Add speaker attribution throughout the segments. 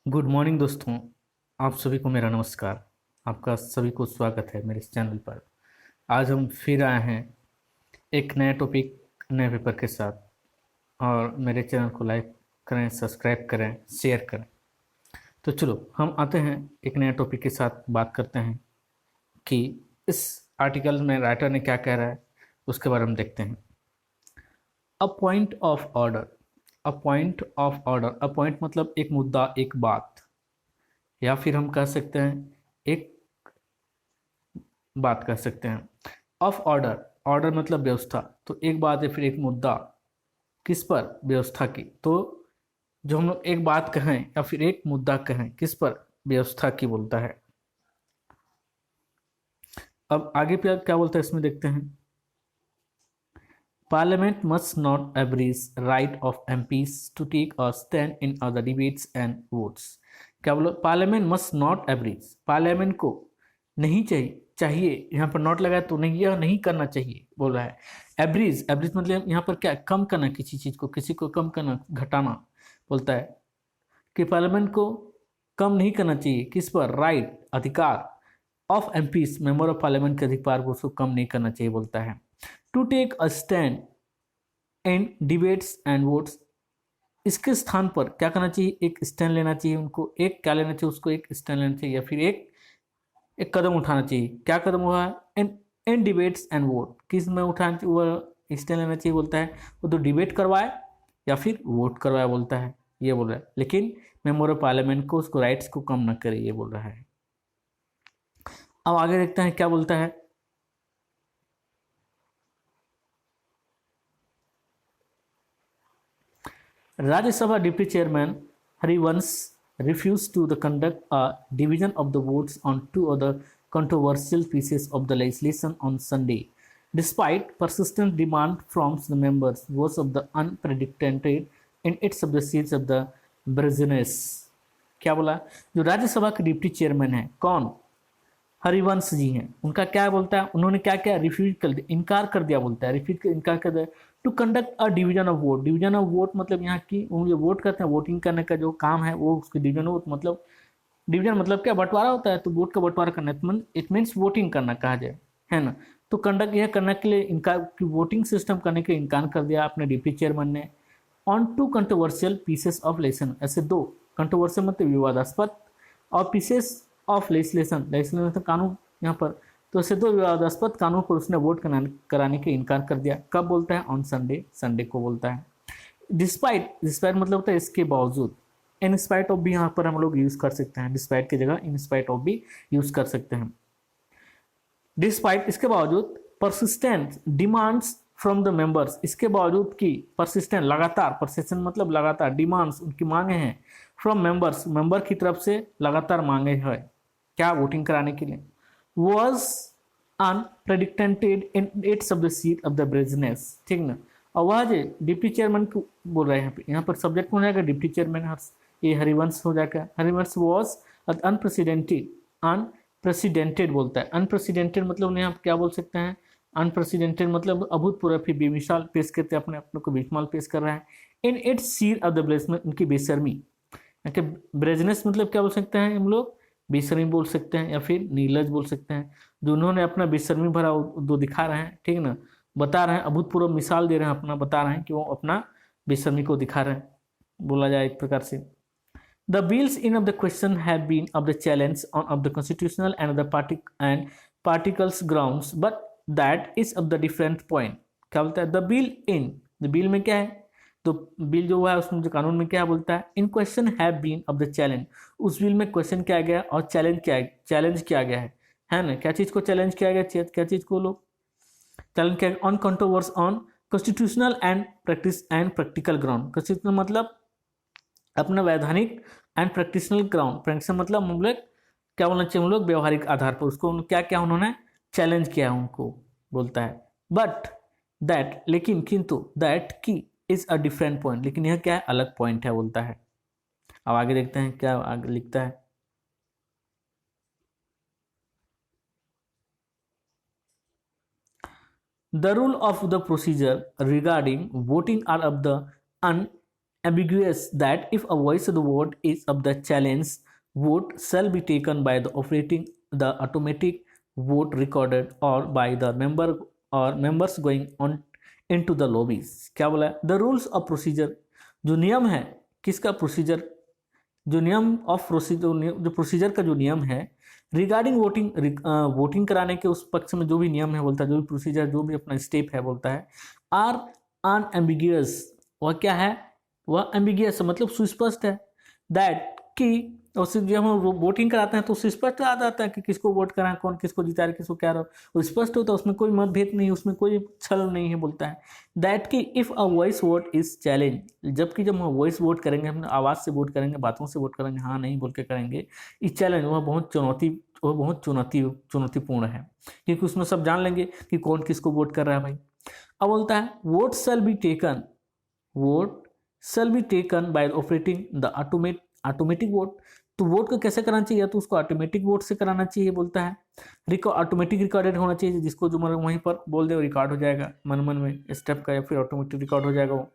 Speaker 1: Good morning दोस्तों। आप सभी को मेरा नमस्कार। आपका सभी को स्वागत है मेरे इस चैनल पर। आज हम फिर आए हैं एक नए टॉपिक, नए पेपर के साथ। और मेरे चैनल को लाइक करें, सब्सक्राइब करें, शेयर करें। तो चलो हम आते हैं एक नए टॉपिक के साथ। बात करते हैं कि इस आर्टिकल में राइटर ने क्या कह रहा है, उसके बारे में देखते हैं। A point of order. A point of order, a point मतलब एक मुद्दा, एक बात, या फिर हम कह सकते हैं एक बात कह सकते हैं। ऑफ ऑर्डर, ऑर्डर मतलब व्यवस्था, तो एक बात या फिर एक मुद्दा, किस पर? व्यवस्था की। तो जो हम लोग एक बात कहें या फिर एक मुद्दा कहें, किस पर? व्यवस्था की बोलता है। अब आगे पे क्या बोलता है इसमें देखते हैं। Parliament must not abridge right of MPs to take a stand in other debates and votes। क्या बोलो? पार्लियामेंट मस्ट नॉट एब्रिज, पार्लियामेंट को नहीं चाहिए यहाँ पर नॉट लगाया तो नहीं, यह नहीं करना चाहिए बोल रहा है। एब्रिज, एब्रिज मतलब यहाँ पर क्या? कम करना किसी चीज को, किसी को कम करना, घटाना बोलता है कि पार्लियामेंट को कम नहीं करना चाहिए। किस पर? राइट, अधिकार of MPs, member of parliament के अधिकार को उसको कम नहीं करना चाहिए बोलता है। To take a stand in debates and votes, इसके स्थान पर क्या करना चाहिए? एक स्टैंड लेना चाहिए उनको। एक क्या लेना चाहिए उसको? एक स्टैंड लेना चाहिए या फिर एक एक कदम उठाना चाहिए। क्या कदम हुआ? इन इन डिबेट्स एंड वोट, किस में उठाना चाहिए? वो स्टैंड लेना चाहिए बोलता है। वो तो डिबेट करवाए या फिर वोट करवाए बोलता है, ये बोल रहा है। लेकिन मेंबर ऑफ पार्लियामेंट को उसको राइट्स को कम न करे, ये बोल रहा है। अब आगे देखते हैं क्या बोलता है। Rajya Sabha deputy chairman Harivansh refused to conduct a division of the votes on two other controversial pieces of the legislation on Sunday, despite persistent demand from the members was of the unprecedented in its of the seats of the business। क्या बोला? जो राज्यसभा के deputy chairman है, कौन? हरिवंश जी हैं। उनका क्या बोलता है? उन्होंने क्या क्या रिफ्यूज कर दिया, इनकार कर दिया बोलता है। रिफ्यूज इनकार कर दिया to conduct a division of vote. Division of vote मतलब यहाँ की वो जो वोट करते हैं, वोटिंग करने का जो काम है वो उसके डिवीजन वोट मतलब, डिवीजन मतलब क्या? बंटवारा होता है, तो वोट का बंटवारा करना, इट मीन्स वोटिंग करना कहा जाए, है ना। तो कंडक्ट यह करने के लिए इनकार, वोटिंग सिस्टम करने के इनकार कर दिया अपने डिप्टी चेयरमैन ने। On two controversial pieces of lesson, ऐसे दो कंट्रोवर्शियल मतलब विवादास्पद, और पीसेस ऑफ लेजिस्लेशन, लेजिस्लेशन कानून यहाँ पर, तो ऐसे दो विवादास्पद कानून पर उसने वोट कराने के इनकार कर दिया। कब बोलता है? ऑन संडे, संडे को बोलता है। डिस्पाइट, डिस्पाइट मतलब होता है इसके बावजूद। इन स्पाइट ऑफ भी यहाँ पर हम लोग यूज कर सकते हैं, डिस्पाइट की जगह इन स्पाइट ऑफ भी यूज कर सकते हैं। डिस्पाइट इसके बावजूद, persistent demands from the members, इसके बावजूद की, परसिस्टेंट लगातार, परसिस्टेंट मतलब लगातार, डिमांड्स उनकी मांगे हैं, फ्रॉम मेंबर्स मेंबर की तरफ से लगातार मांगे हैं, क्या? वोटिंग कराने के लिए। Was unpredicted in its of the seat of the business, ठीक ना। और वह जो डिप्टी चेयरमैन को बोल रहे हैं यहाँ पर सब्जेक्ट कौन जाएगा? डिप्टी चेयरमैन, ये हरिवंश हो जाएगा। हरिवंश वॉज अनप्रेसिडेंटेड, अनप्रेसिडेंटेड बोलता है। अनप्रेसिडेंटेड मतलब यहाँ क्या बोल सकते हैं? अनप्रेसिडेंटेड मतलब अभूतपूर्व, फिर बेमिसाल पेश करते हैं, अपने को बेमिसाल पेश कर रहा है। In its seat of the blessment, उनकी बेशर्मी, ब्रेजनेस मतलब क्या बोल सकते हैं हम लोग? बेशर्मी बोल सकते हैं या फिर नीलज बोल सकते हैं। जो उन्होंने अपना बेशर्मी भरा दो दिखा रहे हैं, ठीक ना, बता रहे हैं, अभूतपूर्व मिसाल दे रहे हैं, अपना बता रहे हैं कि वो अपना बेशर्मी को दिखा रहे हैं, बोला जाए एक प्रकार से। The bills in of the question have been of the challenge on of the constitutional and the particles grounds, but that is of the different point। क्या बोलता है? The bill in, the bill में क्या है? तो bill जो हुआ है उसमें जो कानून में क्या बोलता है? In question have been of the challenge, उस बिल में क्वेश्चन किया गया और चैलेंज किया गया है ना। क्या चीज को चैलेंज किया गया? क्या चीज को लोग चैलेंज किया गया? On controverse on constitutional and practice and practical ground. Constitutional मतलब अपना वैधानिक, एंड प्रैक्टिशनल ग्राउंड, प्रैक्टिस मतलब हम लोग क्या बोलना चाहिए? हम लोग व्यवहारिक आधार पर उसको क्या क्या उन्होंने चैलेंज किया उनको, बोलता है। बट दैट, लेकिन, किंतु, दैट की इज अ डिफरेंट पॉइंट, लेकिन यह क्या है? अलग पॉइंट है बोलता है। अब आगे देखते हैं क्या आगे लिखता है। The rule of the procedure regarding voting are of the ambiguous that if a voice of the vote is of the challenge vote shall be taken by the operating the automatic vote recorded or by the member or members going on into the lobbies। क्या बोला है? The rules of procedure, जो नियम है किसका procedure, जो नियम of procedure, जो प्रोसीजर का जो नियम है रिगार्डिंग वोटिंग, वोटिंग कराने के उस पक्ष में जो भी नियम है बोलता है, जो भी प्रोसीजर जो भी अपना स्टेप है बोलता है आर अनएम्बिगियस, वह क्या है, वह एम्बिगियस मतलब सुस्पष्ट है। दैट कि उससे जब हम वोटिंग कराते हैं तो सुस्पष्ट आ जाता है कि किसको वोट कराएं, कौन किसको जिता रहा है, किसको क्या रहा, वो स्पष्ट होता है, उसमें कोई मतभेद नहीं, उसमें कोई छल नहीं है बोलता है। दैट कि if a voice vote is challenge, जबकि जब हम वॉइस वोट करेंगे, हम आवाज़ से वोट करेंगे, बातों से वोट करेंगे, हाँ नहीं बोल के करेंगे, इस चैलेंज वह बहुत चुनौतीपूर्ण है, क्योंकि उसमें सब जान लेंगे कि कौन किसको वोट कर रहा है भाई। अब बोलता है vote shall be taken by operating the automatic vote. तो वोट को कैसे कराना चाहिए, तो उसको ऑटोमेटिक वोट से कराना चाहिए बोलता है। ऑटोमेटिक रिकॉर्डेड होना चाहिए, जिसको जो मतलब वहीं पर बोल दे रिकॉर्ड हो जाएगा मन में स्टेप का, या फिर ऑटोमेटिक रिकॉर्ड हो जाएगा वो।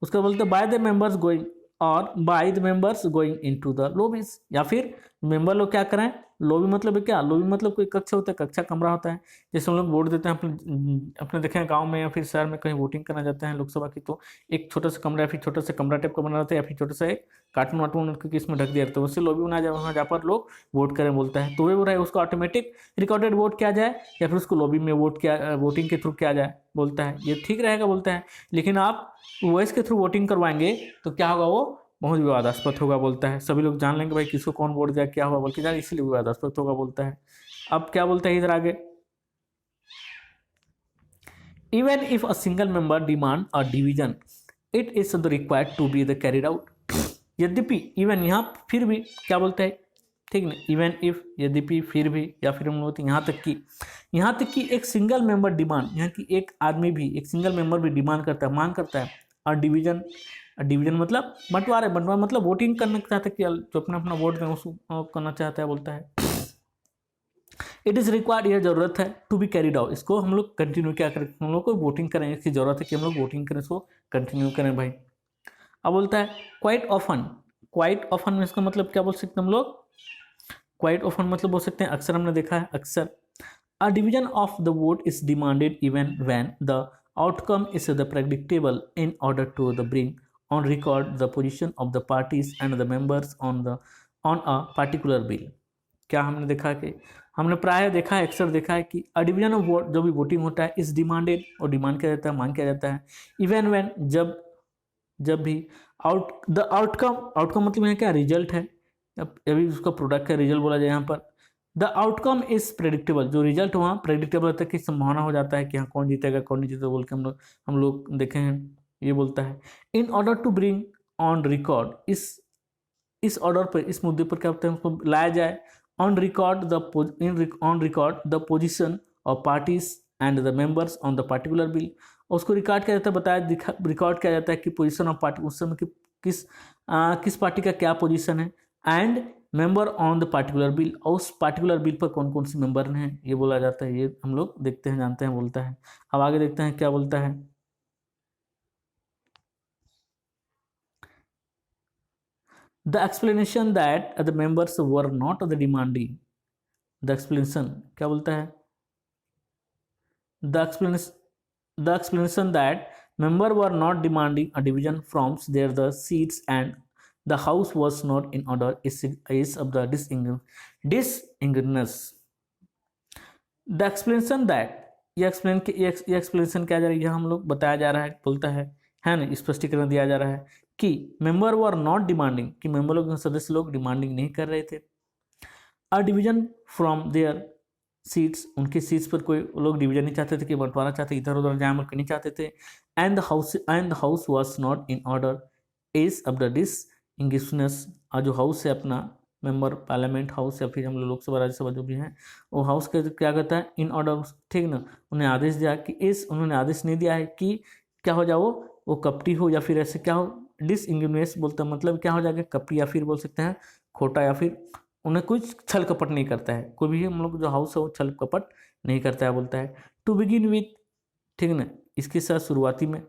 Speaker 1: उसका बोलते हैं बाय द मेंबर्स गोइंग और by the members going into the lobbies, या फिर मेंबर लोग क्या कराएं, लॉबी मतलब क्या, लॉबी मतलब कोई कक्ष होता है, कक्षा कमरा होता है। जैसे हम लोग वोट देते हैं अपने देखें गांव में या फिर शहर में कहीं वोटिंग करना जाते हैं लोकसभा की, तो एक छोटा सा कमरा या फिर छोटा सा कमरा टाइप का बना रहता है, या फिर छोटा सा एक कार्टून वाटून करके इसमें ढक दिया रहता है, उससे लॉबी बना जाए, वहाँ जहाँ पर लोग वोट करें बोलता है। तो वे बोल रहा है उसको ऑटोमेटिक रिकॉर्डेड वोट किया जाए या फिर उसको लॉबी में वोटिंग के थ्रू किया जाए बोलता है, ये ठीक रहेगा बोलता है। लेकिन आप वॉइस के थ्रू वोटिंग करवाएंगे तो क्या होगा, वो बहुत विवादास्पद होगा बोलता है। सभी लोग जान लेंगे भाई किसको कौन वोट दिया क्या हुआ बोल के, यार इसलिए विवादास्पद होगा बोलता है। अब क्या बोलता है इधर आगे, even if a single member demand a division it is required to be the carried out. यद्यपि इवन यहाँ फिर भी क्या बोलता है, ठीक ना, इवन इफ यद्यपि फिर भी, या फिर हम लोग यहाँ तक कि एक सिंगल मेंबर डिमांड, यहाँ की एक आदमी भी, एक सिंगल मेंबर भी डिमांड करता है, मांग करता है, और डिवीजन मतलब बंटवारा मतलब वोटिंग करना चाहता है कि जो अपना वोट दें उसको करना चाहता है बोलता है। इट इज़ रिक्वायर्ड, यह जरूरत है, टू बी कैरिड आउट, इसको हम लोग कंटिन्यू क्या करें, हम लोग को वोटिंग करें, इसकी जरूरत है कि हम लोग वोटिंग करें, इसको कंटिन्यू करें भाई। अब बोलता है क्वाइट ऑफन में इसका मतलब क्या बोल सकते हैं हम लोग, क्वाइट ऑफन मतलब बोल सकते हैं अक्सर, हमने देखा है अक्सर। A division of the vote is demanded even when the outcome is the predictable in order to the bring on record the position of the parties and the members on a particular bill. क्या हमने देखा कि हमने प्राय देखा है, अक्सर देखा है कि अ डिवीजन ऑफ वोट, जो भी वोटिंग होता है, इज डिमांडेड, और डिमांड किया जाता है, मांग किया जाता है, इवन व्हेन जब भी आउटकम मतलब यहाँ क्या रिजल्ट है, अभी उसका प्रोडक्ट का रिजल्ट बोला जाए यहाँ पर। द आउटकम इज प्रेडिक्टेबल, जो रिजल्ट वहाँ प्रेडिक्टेबल होता है कि संभावना हो जाता है कि हाँ कौन जीतेगा कौन नहीं जीतेगा बोल के हम लोग देखे हैं, ये बोलता है। In order to bring on record, इस ऑर्डर पर, इस मुद्दे पर क्या होता है, उसको लाया जाए on record the position of parties and the members on the particular bill. उसको रिकॉर्ड किया जाता है, रिकॉर्ड किया जाता है कि पोजीशन ऑफ पार्टी, उस समय किस पार्टी का क्या पोजीशन है, and member on the particular bill, और उस पार्टिकुलर बिल पर कौन कौन से मेंबर हैं ये बोला जाता है। ये हम लोग देखते हैं, जानते हैं, बोलता है। अब आगे देखते हैं क्या बोलता है। The explanation that the members were not the demanding, the explanation क्या बोलता है, the explanation that member were not demanding a division from their seats and the house was not in order is of the disingenuous। the explanation that, ये explanation क्या जा रहा है, यह हम लोग बताया जा रहा है, बोलता है ना, स्पष्टीकरण दिया जा रहा है कि मेंबर वर नॉट डिमांडिंग, कि मेंबर लोग, सदस्य लोग डिमांडिंग नहीं कर रहे थे, a division from there seats, उनके सीट्स पर कोई लोग डिवीजन नहीं चाहते थे कि बंटवारा चाहते, इधर उधर जाए नहीं चाहते थे। And the house was not in order is of the distinguishness, और जो हाउस है अपना मेंबर पार्लियामेंट हाउस या फिर हम लोग लोकसभा राज्यसभा जो भी हैं, वो हाउस का क्या कहता है, इन ऑर्डर, ठीक ना, उन्हें आदेश दिया कि उन्होंने आदेश नहीं दिया है कि क्या हो जाओ, वो कपटी हो या फिर ऐसे क्या हो, डिसइंग्विशनेस बोलता है मतलब क्या हो जाएगा, कपटी, या फिर बोल सकते हैं खोटा, या फिर उन्हें कुछ छल कपट नहीं करता है, कोई भी हम लोग जो हाउस है वो छल कपट नहीं करता है बोलता है। टू बिगिन विथ, ठीक ना, इसके साथ शुरुआती में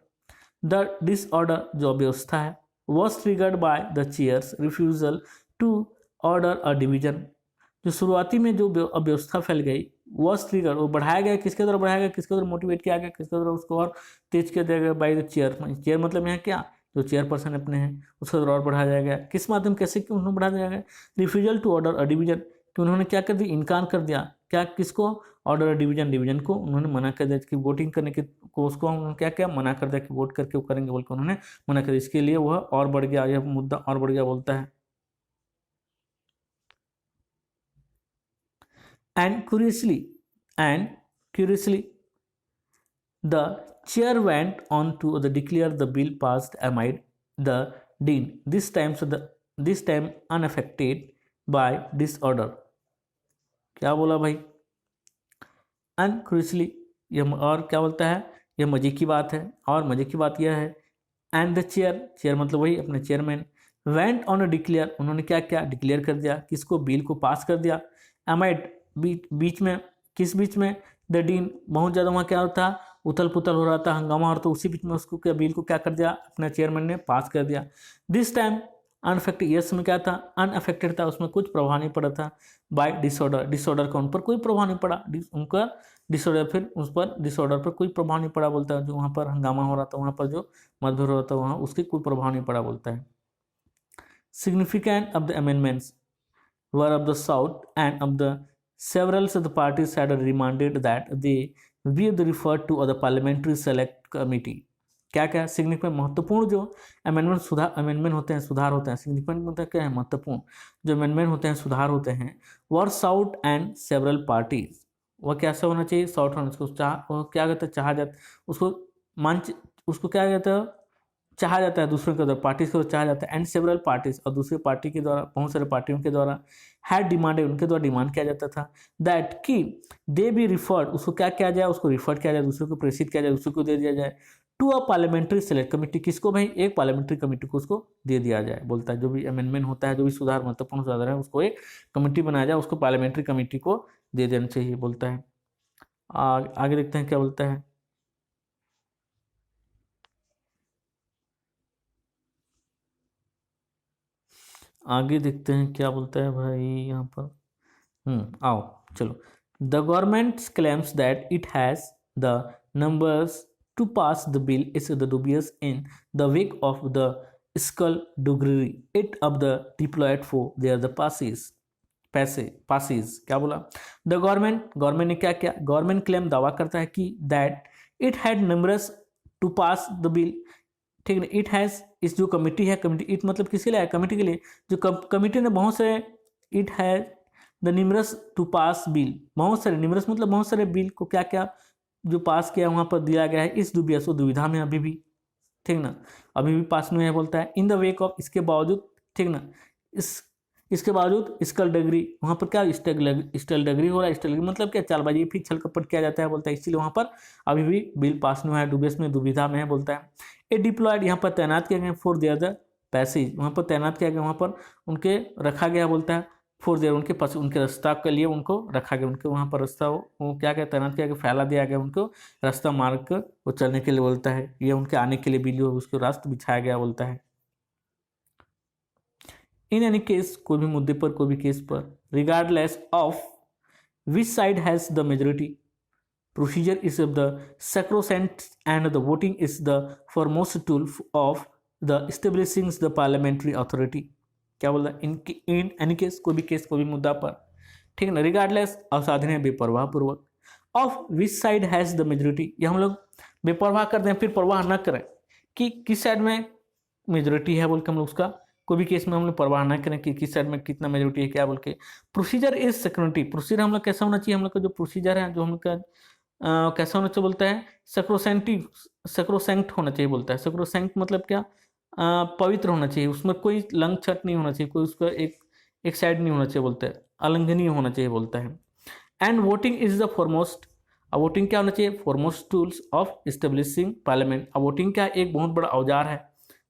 Speaker 1: द डिसऑर्डर, जो अव्यवस्था है, was triggered by the chair's refusal to order a division। जो शुरुआती में जो अव्यवस्था फैल गई was ट्रिगर, वो बढ़ाया गया, किसके द्वारा बढ़ाया गया, किसके द्वारा मोटिवेट किया गया, किसके द्वारा उसको और तेज किया जाएगा, बाय द चेयर। चेयर मतलब यहाँ क्या, जो चेयरपर्सन अपने हैं उसका द्वारा और बढ़ाया जाएगा। किस माध्यम, कैसे कि उन्होंने बढ़ाया जाएगा, refusal to order a division, कि उन्होंने क्या कर दिया, इनकार कर दिया, क्या, किसको, ऑर्डर डिवीजन, डिवीजन को उन्होंने मना कर दिया कि वोटिंग करने के को, उसको उन्होंने क्या क्या मना कर दिया कि वोट करके वो करेंगे बोल के उन्होंने मना कर दिया। इसके लिए वह और बढ़ गया, यह मुद्दा और बढ़ गया बोलता है। And curiously, the chair went on to declare the bill passed amid the dean, this time unaffected by disorder। क्या बोला भाई, and curiously, यह और क्या बोलता है, यह मजे की बात है, और मजे की बात यह है, and the chair मतलब वही अपने chairman, went on to declare, उन्होंने क्या क्या डिक्लेयर कर दिया, किसको, बिल को पास कर दिया, amid बीच में, किस बीच में, द डीन, बहुत ज़्यादा वहाँ क्या होता, उथल पुथल हो रहा था, हंगामा हो रहा था, उसी बीच में उसको क्या, बिल को क्या कर दिया, अपना चेयरमैन ने पास कर दिया। दिस टाइम अनअफेक्टेड, यस में क्या था, अनअफेक्टेड था, उसमें कुछ प्रभाव नहीं पड़ा था, बाय डिसऑर्डर का उन पर कोई प्रभाव नहीं पड़ा, उनका डिसऑर्डर, फिर उस पर डिसऑर्डर पर कोई प्रभाव नहीं पड़ा बोलता है, जो वहाँ पर हंगामा हो रहा था, वहाँ पर जो मतभेद हो रहा था, वहाँ उसके कोई प्रभाव नहीं पड़ा बोलता है। Significant of the amendments were of the south end of the several of the parties had demanded that they be referred to the parliamentary select committee। क्या क्या सिग्निफिकेंट, महत्वपूर्ण जो अमेंडमेंट होते हैं, सुधार होते हैं, सिग्निफिकेंट मतलब क्या है, महत्वपूर्ण जो अमेंडमेंट होते हैं, सुधार होते हैं, वर साउट एंड सेवरल पार्टीज, वह कैसा होना चाहिए, साउट होना चाहिए, उसको क्या कहता है, चाहा जाता, उसको क्या कहता है, चाहा जाता है, दूसरों के द्वारा, पार्टीज को चाहा जाता है, एंड सेवरल पार्टीज, और दूसरे पार्टी के द्वारा, बहुत सारे पार्टियों के द्वारा, हैड डिमांडेड, उनके द्वारा डिमांड किया जाता था, दैट कि दे बी रिफर्ड, उसको क्या किया जाए, उसको रिफर किया जाए, दूसरे को प्रेषित किया जाए, दूसरे को दे दिया जाए, to a parliamentary select committee, किसको भाई, एक पार्लियामेंट्री कमेटी को उसको दे दिया जाए बोलता है। जो भी अमेंडमेंट होता है, जो भी सुधार, महत्वपूर्ण सुधार है, उसको एक कमेटी बनाया जाए, उसको पार्लियामेंट्री कमेटी को दे देना चाहिए बोलता है। आगे देखते हैं क्या बोलता है। आगे देखते हैं क्या बोलता है भाई यहाँ पर। आओ चलो। The government claims that it has the numbers to pass the bill is the dubious in the wake of the skulduggery it of the deployed for their the passes. क्या बोला, द गवर्नमेंट ने क्या किया, government claim, दावा करता है कि that it had numbers to pass the bill, ठीक है, इट हैज़, इस जो कमेटी है, कमेटी, इट मतलब किसके लिए है, कमेटी के लिए, जो कमेटी ने बहुत से, it has the numerous to pass bill, बहुत सारे, निमरस मतलब बहुत सारे बिल को क्या क्या जो पास किया वहाँ पर दिया गया है, इस दुबियस, दुविधा में अभी भी, ठीक ना, अभी भी पास नहीं है बोलता है, इन द वेक ऑफ, इसके बावजूद, ठीक ना, इसके बावजूद स्कल्डगरी, वहाँ पर क्या स्कल्डगरी हो रहा है, स्कल्डगरी मतलब क्या, चालबाजी, फिर छल कपट किया जाता है बोलता है, इसलिए वहाँ पर अभी भी बिल पास नहीं हुआ है, दुबियस में, दुविधा में है बोलता है। ए डिप्लॉयड, यहाँ पर तैनात किया गया, फॉर देयर द पैसेज, वहाँ पर तैनात किया गया, वहाँ पर उनके रखा गया बोलता है, फॉर देयर, उनके पास, उनके रास्ता के लिए उनको रखा गया, उनके वहाँ पर रास्ता वो क्या क्या तैनात किया गया, फैला दिया गया, उनको रास्ता मार्ग कर वो चलने के लिए बोलता है, ये उनके आने के लिए बिल उसको रास्ता बिछाया गया बोलता है। इन एनी केस, कोई भी मुद्दे पर, कोई भी केस पर, regardless of which side has the majority, procedure is of the sacrosanct and the voting is the foremost tool of the establishing the parliamentary authority। क्या बोला, इन एनी केस, कोई भी केस, कोई भी मुद्दा पर, ठीक है ना, रिगार्डलेस, असाधनीय, बेपरवाह पूर्वक, of which side has the majority, ये हम लोग बेपरवाह करते हैं, फिर परवाह न करें कि किस साइड में मेजोरिटी है बोल के, हम लोग उसका कोई भी केस में हम लोग परवाह ना करें कि किस साइड में कितना मेजोरिटी है क्या बोल के। प्रोसीजर इज सिक्योरिटी, प्रोसीजर हम लोग कैसा होना चाहिए, हम लोग का जो प्रोसीजर है, जो हम लोग का कैसा होना चाहिए बोलता है, सैक्रोसैंक्ट होना चाहिए बोलता है। सैक्रोसैंक्ट मतलब क्या, पवित्र होना चाहिए, उसमें कोई लंग छट नहीं होना चाहिए, कोई उसका एक साइड नहीं होना चाहिए बोलता है, अलंघनीय होना चाहिए बोलता है। And voting is the foremost, voting क्या होना चाहिए, foremost tools of establishing parliament. Voting क्या एक बहुत बड़ा औजार है,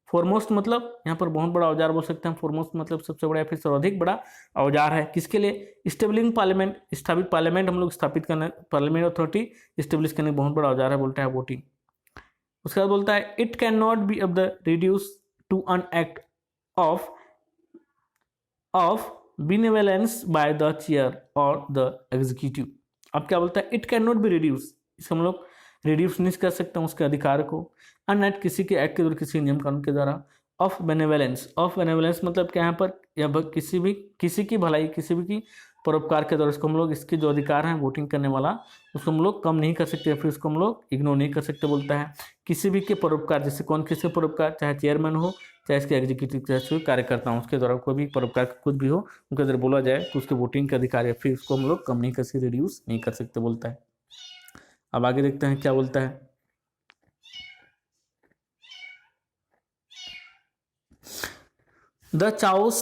Speaker 1: फॉरमोस्ट मतलब यहाँ पर बहुत बड़ा औजार बोल सकते हैं, फॉरमोस्ट मतलब सबसे बड़ा या फिर सर्वाधिक बड़ा औजार है, किसके लिए, स्टेबलिंग पार्लियामेंट, स्थापित पार्लियामेंट हम लोग स्थापित करने, पार्लियामेंट अथॉरिटी स्टेब्लिश करने बहुत बड़ा औजार है बोलता है वोटिंग। उसके बाद बोलता है it can not be of the reduce to an act of benevolence by the chair or the executive। अब क्या बोलता है, it can not be reduce, इसको हम लोग रिड्यूस नहीं कर सकते उसके अधिकार को, अन एक्ट किसी के एक्ट के द्वारा, किसी नियम कानून के द्वारा, ऑफ बेनेवलेंस मतलब क्या यहाँ पर, या किसी की भलाई, किसी भी की परोपकार के द्वारा, इसको हम लोग, इसके जो अधिकार हैं वोटिंग करने वाला, उसको हम लोग कम नहीं कर सकते, फिर उसको हम लोग इग्नोर नहीं कर सकते। बोलता है किसी भी के परोपकार, जैसे कौन किसी परोपकार, चाहे चेयरमैन हो, चाहे इसके एग्जीक्यूटिव, चाहे कार्यकर्ता हो, उसके द्वारा कोई भी परोपकार कुछ भी हो, उनके द्वारा बोला जाए तो उसके वोटिंग का अधिकार है, फिर उसको हम लोग कम नहीं कर सकते, रिड्यूस नहीं कर सकते बोलता है। अब आगे देखते हैं क्या बोलता है। The chaos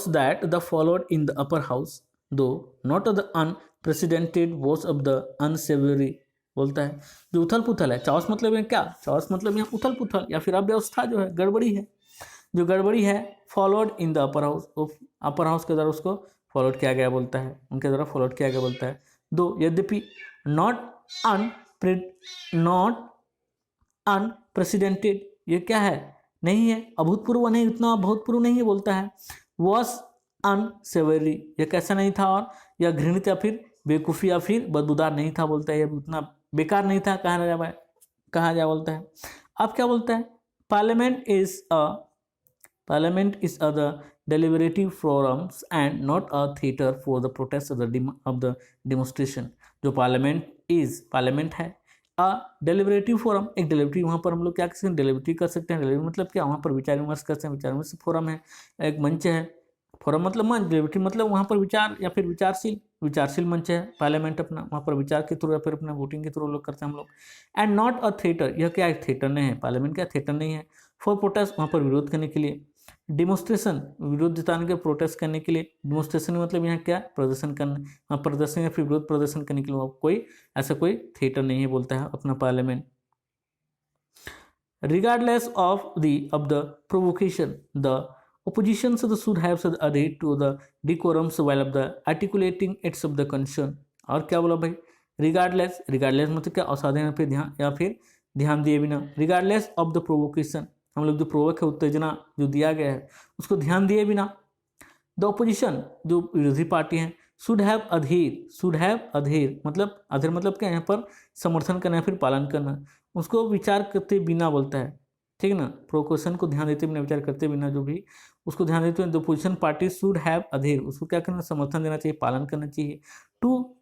Speaker 1: that followed in the upper house, though not the unprecedented, was of the unsavory। बोलता है जो उथल पुथल है, चाओस मतलब है क्या, चाओस मतलब यहाँ उथल पुथल या फिर अव्यवस्था जो है, गड़बड़ी है, जो गड़बड़ी है, followed in the upper house, upper house के द्वारा उसको फॉलोड किया गया बोलता है, उनके द्वारा फॉलोड किया गया बोलता है। दो यद्यपि नॉट अनप्रेसिडेंटेड, ये क्या है, नहीं है, अभूतपूर्व नहीं, उतना अभूतपूर्व नहीं है बोलता है। वॉस अनसेवरी, ये कैसा नहीं था, और या घृणित या फिर बेवकूफ़ी या फिर बदबूदार नहीं था बोलता है, ये उतना बेकार नहीं था, कहा जाए बोलता है। अब क्या बोलता है, parliament is a the deliberative forums and not a theater for the protest of the demonstration। जो पार्लियामेंट है, डेलिबरेटिव फोरम, एक डेलिबरेटिव, वहाँ पर हम लोग क्या कर सकते हैं, डेलिबरेटिव कर सकते हैं। डेलिबरेटिव मतलब क्या, वहाँ पर विचार विमर्श करते हैं, विचार विमर्श फोरम है, एक मंच है, फोरम मतलब मंच, डेलिबरेटिव मतलब वहाँ पर विचार या फिर विचारशील मंच है पार्लियामेंट अपना, वहाँ पर विचार के थ्रू या फिर अपना वोटिंग के थ्रू लोग करते हैं हम लोग। एंड नॉट अ थिएटर, यह क्या है, थिएटर नहीं है, पार्लियामेंट क्या थिएटर नहीं है। फॉर प्रोटेस्ट, वहाँ पर विरोध करने के लिए, डिमोन्स्ट्रेशन, विरोध जताने के, प्रोटेस्ट करने के लिए, डिमोन्स्ट्रेशन मतलब यहाँ क्या, प्रदर्शन करना, वहाँ प्रदर्शन या फिर विरोध प्रदर्शन करने के लिए कोई ऐसा कोई थिएटर नहीं है बोलता है अपना parliament. Regardless of the provocation, the opposition should have adhered to the decorums while of the articulating its of the concern। और क्या बोला भाई, रिगार्डलेस मतलब क्या, असाधारण पे ध्यान या फिर ध्यान दिए बिना, रिगार्डलेस ऑफ द प्रोवोकेशन, हम लोग जो प्रोवोक है, उत्तेजना जो दिया गया है उसको ध्यान दिए बिना, द ऑपोजिशन जो विरोधी पार्टी है, शुड हैव अधेर मतलब क्या, यहाँ पर समर्थन करना या फिर पालन करना, उसको विचार करते बिना बोलता है, ठीक है ना, प्रोवोकेशन को ध्यान देते बिना, विचार करते बिना, जो भी उसको ध्यान देते हुए, the opposition party should have adhere, उसको क्या करना, समर्थन देना चाहिए, पालन करना चाहिए। To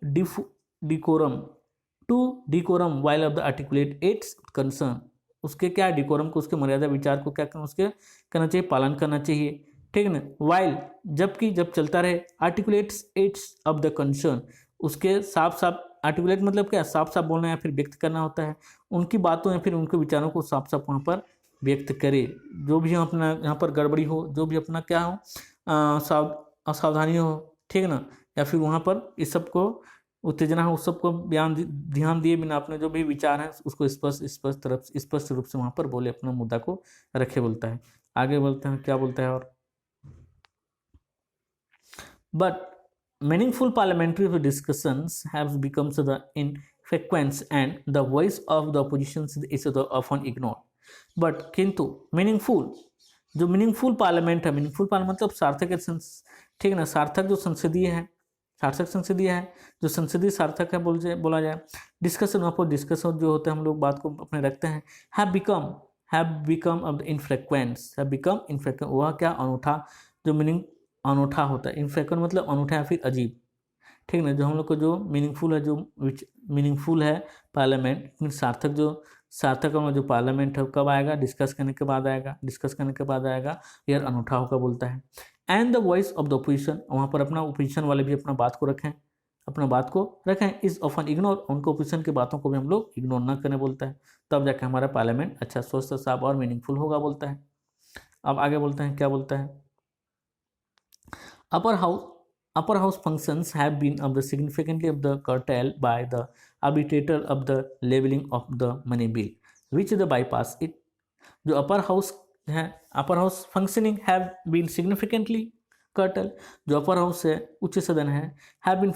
Speaker 1: decorum while of the articulate its concern, उसके क्या डिकोरम को, उसके मर्यादा विचार को क्या करना, उसके करना चाहिए, पालन करना चाहिए, ठीक है ना। वाइल जब चलता रहे, articulates it's of the concern, उसके साफ आर्टिकुलेट मतलब क्या, साफ बोलना या फिर व्यक्त करना होता है, उनकी बातों या फिर उनके विचारों को साफ वहाँ पर व्यक्त करे, जो भी अपना यहाँ पर गड़बड़ी हो, जो भी अपना क्या हो, असावधानी हो, ठीक है ना, या फिर वहाँ पर इस सब को उत्तेजना हो, उस सबको ध्यान दिए बिना अपने जो भी विचार हैं उसको स्पष्ट रूप से वहाँ पर बोले, अपना मुद्दा को रखे बोलता है। आगे बोलते हैं क्या बोलता है, और but meaningful parliamentary discussions have become the infrequent and the voice of the opposition is often ignored। But किंतु मीनिंगफुल पार्लियामेंट है, मीनिंगफुल पार्लियामेंट मतलब सार्थक है, ठीक है ना, सार्थक जो संसदीय है, जो संसदीय सार्थक है बोला जाए। डिस्कशन वहाँ पर डिस्कशन जो होता है, हम लोग बात को अपने रखते हैं, हैव बिकम ऑफ द इनफ्रेक्वेंट, वह क्या, अनूठा, जो मीनिंग अनूठा होता है, इनफ्रेक्वेंट मतलब अनूठा या फिर अजीब, ठीक ना, जो हम लोग को जो मीनिंगफुल है पार्लियामेंट, सार्थक जो पार्लियामेंट है कब आएगा, डिस्कस करने के बाद आएगा, यह अनूठा होगा बोलता है। And the voice of the opposition, वहाँ पर अपना ओपोजिशन वाले भी अपना बात को रखें, इज ऑफन इग्नोर, उनको ओपोजिशन की बातों को भी हम लोग इग्नोर ना करें बोलता है, तब जाकर हमारा पार्लियामेंट अच्छा, स्वस्थ, साफ और मीनिंगफुल होगा बोलता है। अब आगे बोलते हैं क्या बोलता है, upper house functions have been of the significantly of the curtailed by the arbitrator of the leveling of the money bill which the bypass it। जो upper house functioning have been significantly curtail, जो upper house है, उच्च सदन है, have been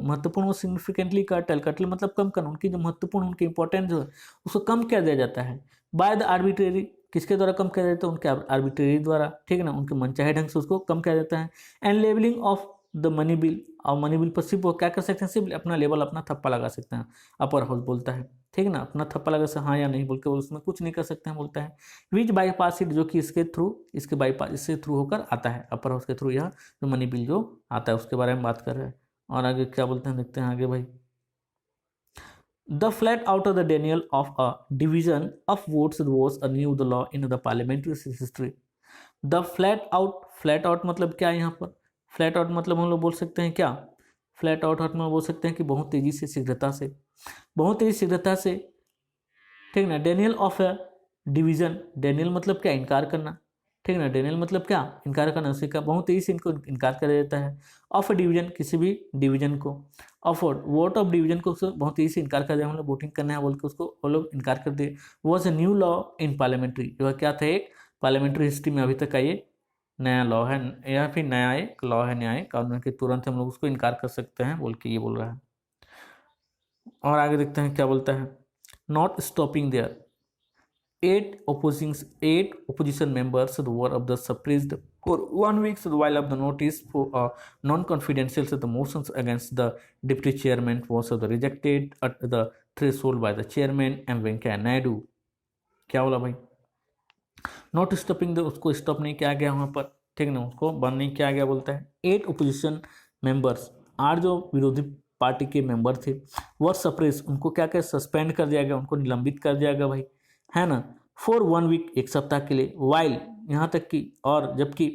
Speaker 1: महत्वपूर्ण वो significantly curtail मतलब कम करना, उनकी जो महत्वपूर्ण, उनकी इंपॉर्टेंस जो है उसको कम कर दिया जाता है, बाय द आर्बिट्रेरी किसके द्वारा कम किया जाता है, उनके आर्बिट्रेरी द्वारा, ठीक है ना, उनके मनचाहे ढंग से उसको कम किया जाता है। And levelling of the money bill, और मनी बिल पर सिर्फ वो क्या कर सकते हैं, सिर्फ अपना लेवल, अपना थप्पा लगा सकते हैं, अपर हाउस बोलता है, ठीक है ना, अपना थप्पा लगा सकते हाँ या नहीं बोल के, उसमें कुछ नहीं कर सकते हैं बोलता है। विच बाईपास इट, जो कि इसके थ्रू, इसके बाईपास, इससे थ्रू होकर आता है, अपर हाउस के थ्रू यह जो मनी बिल जो आता है उसके बारे में बात कर रहे हैं। और आगे क्या बोलते हैं देखते हैं आगे भाई। The flat out of the denial of a division of votes was a new the law in the parliamentary history. The flat out मतलब क्या है यहाँ पर, flat out मतलब हम लोग बोल सकते हैं क्या, flat out में बोल सकते हैं कि बहुत तेजी से, शीघ्रता से, बहुत तेजी शीघ्रता से, ठीक ना। Daniel of A division, Daniel मतलब क्या, इनकार करना, ठीक है ना, डेनियल मतलब क्या, इनकार करना, उसी का बहुत तेजी से इनको इनकार कर देता है। ऑफ डिवीजन, किसी भी डिवीजन को, ऑफ वोट ऑफ डिवीजन को बहुत तेजी से इनकार कर दिया, मतलब वोटिंग करना है बोल के उसको वो लोग इनकार कर दिए। Was a new law in parliamentary, जो क्या था एक पार्लियामेंट्री हिस्ट्री में अभी तक का ये नया लॉ है, या फिर नया एक लॉ है, न्याय कानून के तुरंत हम लोग उसको इनकार कर सकते हैं बोल के ये बोल रहा है। और आगे देखते हैं क्या बोलता है। Not stopping there, eight opposition members were of the suppressed for 1 week while of the notice for non-confidential the motions against the deputy chairman was rejected at the threshold by the chairman M. Venkaiah Naidu। क्या बोला भाई, not stopping the, उसको stop नहीं किया गया वहाँ पर, ठीक ना, उसको बंद नहीं किया गया बोलता है। 8 ओपोजिशन मेंबर्स, 8 जो विरोधी पार्टी के मेंबर थे, वर सप्रेस, उनको क्या क्या सस्पेंड कर दिया गया, उनको निलंबित कर दिया गया भाई, है ना, फॉर 1 वीक, एक सप्ताह के लिए। वाइल, यहाँ तक कि, और जबकि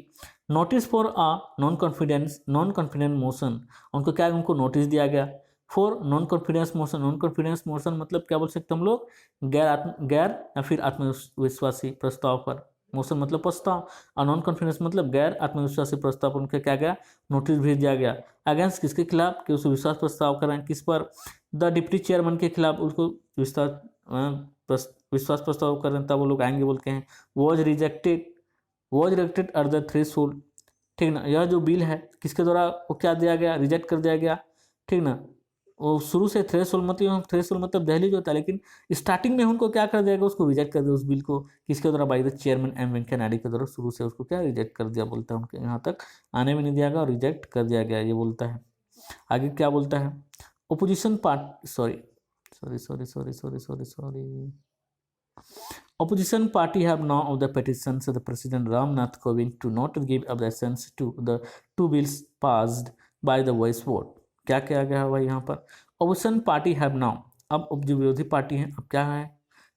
Speaker 1: notice for non confidence motion, उनको क्या, उनको नोटिस दिया गया for non confidence motion. Non confidence motion मतलब क्या बोल सकते हैं हम लोग, गैर या फिर आत्मविश्वासी प्रस्ताव पर, मोशन मतलब प्रस्ताव, और नॉन कॉन्फिडेंस मतलब गैर आत्मविश्वासी प्रस्ताव पर उनके क्या गया, नोटिस भेज दिया गया। अगेंस्ट किसके खिलाफ, कि उसको विश्वास प्रस्ताव कराएं, किस पर, द डिप्टी चेयरमैन के खिलाफ उसको विश्वास प्रस्ताव कर रहे हैं, तब वो लोग आएंगे बोलते हैं। Was rejected at the threshold, ठीक ना, यह जो बिल है किसके द्वारा वो क्या दिया गया, रिजेक्ट कर दिया गया, ठीक ना। वो शुरू से थ्रेशोल्ड मतलब दहली जो होता है, लेकिन स्टार्टिंग में उनको क्या कर दिया गया, उसको रिजेक्ट कर दिया उस बिल को, किसके द्वारा, by the chairman M Venkaiah Naidu के द्वारा शुरू से उसको क्या रिजेक्ट कर दिया बोलता है, उनके यहाँ तक आने में नहीं दिया गया और रिजेक्ट कर दिया गया, ये बोलता है। आगे क्या बोलता है, opposition part sorry Opposition party have now of the petitions of the President Ramnath Kovind to not give up the assent to the 2 bills passed by the voice vote। क्या किया गया है भाई यहाँ पर, ऑपोजिशन पार्टी हैव नाउ, अब जो विरोधी पार्टी है अब क्या है,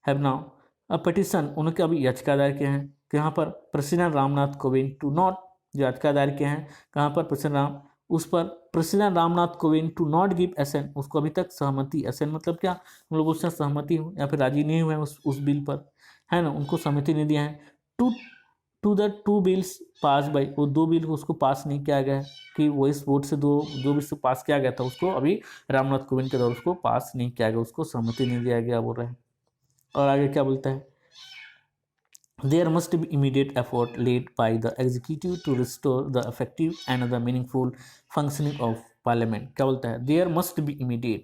Speaker 1: हैव नाउ अब पिटिशन, उन्होंने अभी याचिका दायर किए हैं कि यहाँ पर president Ram Nath Kovind to not, जो याचिका दायर किए हैं कहाँ पर, president Ram Nath Kovind to not give assent, उसको अभी तक सहमति, एसेंट मतलब क्या, हम लोग उससे सहमति हो या फिर राजी नहीं हुए उस बिल पर, है ना, उनको सहमति नहीं दिया है। To the 2 bills pass by, वो 2 बिल उसको पास नहीं किया गया है, कि वो इस वोट से जो बिल से पास किया गया था उसको अभी रामनाथ कोविंद के द्वारा उसको पास नहीं किया गया, उसको सहमति नहीं दिया गया बोल रहे हैं। और आगे क्या बोलता है, there must be immediate effort laid by the executive to restore the effective and the meaningful functioning of parliament। क्या बोलता है, there must be immediate,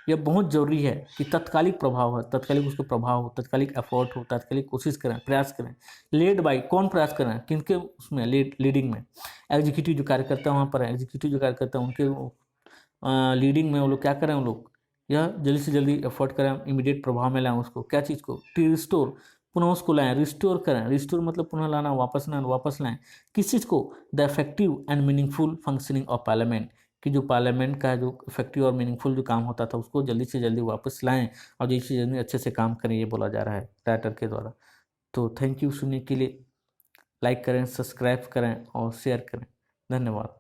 Speaker 1: यह बहुत जरूरी है कि तत्कालिक प्रभाव है, तत्कालिक उसको प्रभाव हो, तत्कालिक एफर्ट हो, तत्कालिक कोशिश करें, प्रयास करें। लेड बाई, कौन प्रयास करें, किनके उसमें, लीडिंग में, एग्जीक्यूटिव जो कार्यकर्ता वहाँ पर है, एग्जीक्यूटिव जो कार्यकर्ता उनके लीडिंग में वो लोग क्या करें, वो लोग यह जल्दी से जल्दी एफर्ट करें, इमीडिएट प्रभाव में लाएं उसको, क्या चीज़ को, टू रिस्टोर, पुनः उसको लाएं, रिस्टोर करें, रिस्टोर मतलब पुनः लाना, वापस लाएं, किस चीज़ को, the effective and meaningful functioning of parliament, कि जो पार्लियामेंट का जो इफेक्टिव और मीनिंगफुल जो काम होता था उसको जल्दी से जल्दी वापस लाएं और जल्दी से जल्दी अच्छे से काम करें, ये बोला जा रहा है राइटर के द्वारा। तो थैंक यू सुनने के लिए, लाइक करें, सब्सक्राइब करें और शेयर करें, धन्यवाद।